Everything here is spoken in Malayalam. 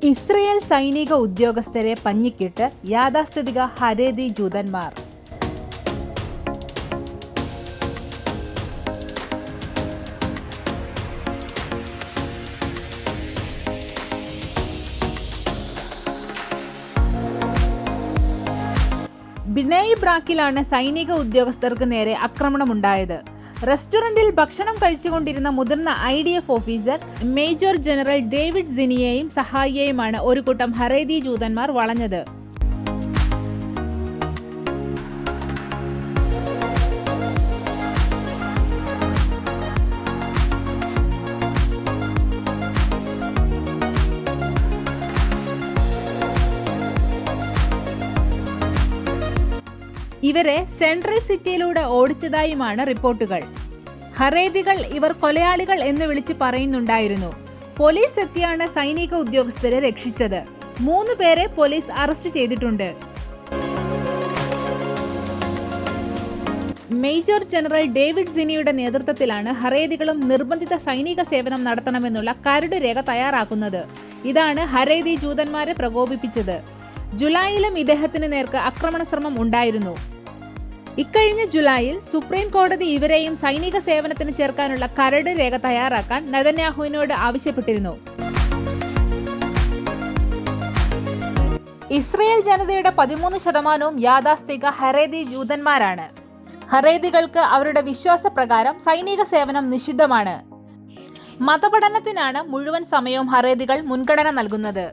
ഇസ്രയേൽ സൈനിക ഉദ്യോഗസ്ഥരെ പഞ്ഞിക്കിട്ട് യാഥാസ്ഥിതിക ഹരേതി ജൂതന്മാർ. ബിനൈ ബ്രാക്കിലാണ് സൈനിക ഉദ്യോഗസ്ഥർക്ക് നേരെ ആക്രമണമുണ്ടായത്. റെസ്റ്റോറന്റിൽ ഭക്ഷണം കഴിച്ചുകൊണ്ടിരുന്ന മുതിർന്ന IDF officer major general David സിനിയെയും സഹായിയെയുമാണ് ഒരു കൂട്ടം ഹരേതി ജൂതന്മാർ വളഞ്ഞത്. ഇവരെ സെൻട്രൽ സിറ്റിയിലൂടെ ഓടിച്ചതായുമാണ് റിപ്പോർട്ടുകൾ. ഹരേതികൾ ഇവർ കൊലയാളികൾ എന്ന് വിളിച്ച് പറയുന്നുണ്ടായിരുന്നു. പോലീസ് എത്തിയാണ് സൈനിക ഉദ്യോഗസ്ഥരെ രക്ഷിച്ചത്. 3 പേരെ പോലീസ് അറസ്റ്റ് ചെയ്തിട്ടുണ്ട്. മേജർ ജനറൽ ഡേവിഡ് സിനിയുടെ നേതൃത്വത്തിലാണ് ഹരേതികളും നിർബന്ധിത സൈനിക സേവനം നടത്തണമെന്നുള്ള കരട് രേഖ തയ്യാറാക്കുന്നത്. ഇതാണ് ഹരേതി ജൂതന്മാരെ പ്രകോപിപ്പിച്ചത്. ജൂലൈയിലും ഇദ്ദേഹത്തിന് നേർക്ക് ആക്രമണ ശ്രമം ഉണ്ടായിരുന്നു. ഇക്കഴിഞ്ഞ ജൂലൈയിൽ സുപ്രീം കോടതി ഇവരെയും സൈനിക സേവനത്തിന് ചേർക്കാനുള്ള കരട് രേഖ തയ്യാറാക്കാൻ നെതന്യാഹുവിനോട് ആവശ്യപ്പെട്ടിരുന്നു. ഇസ്രയേൽ ജനതയുടെ 13% യാഥാസ്ഥിക ഹരേതി ജൂതന്മാരാണ്. ഹരേതികൾക്ക് അവരുടെ വിശ്വാസപ്രകാരം സൈനിക സേവനം നിഷിദ്ധമാണ്. മതപഠനത്തിനാണ് മുഴുവൻ സമയവും ഹരേതികൾ മുൻഗണന നൽകുന്നത്.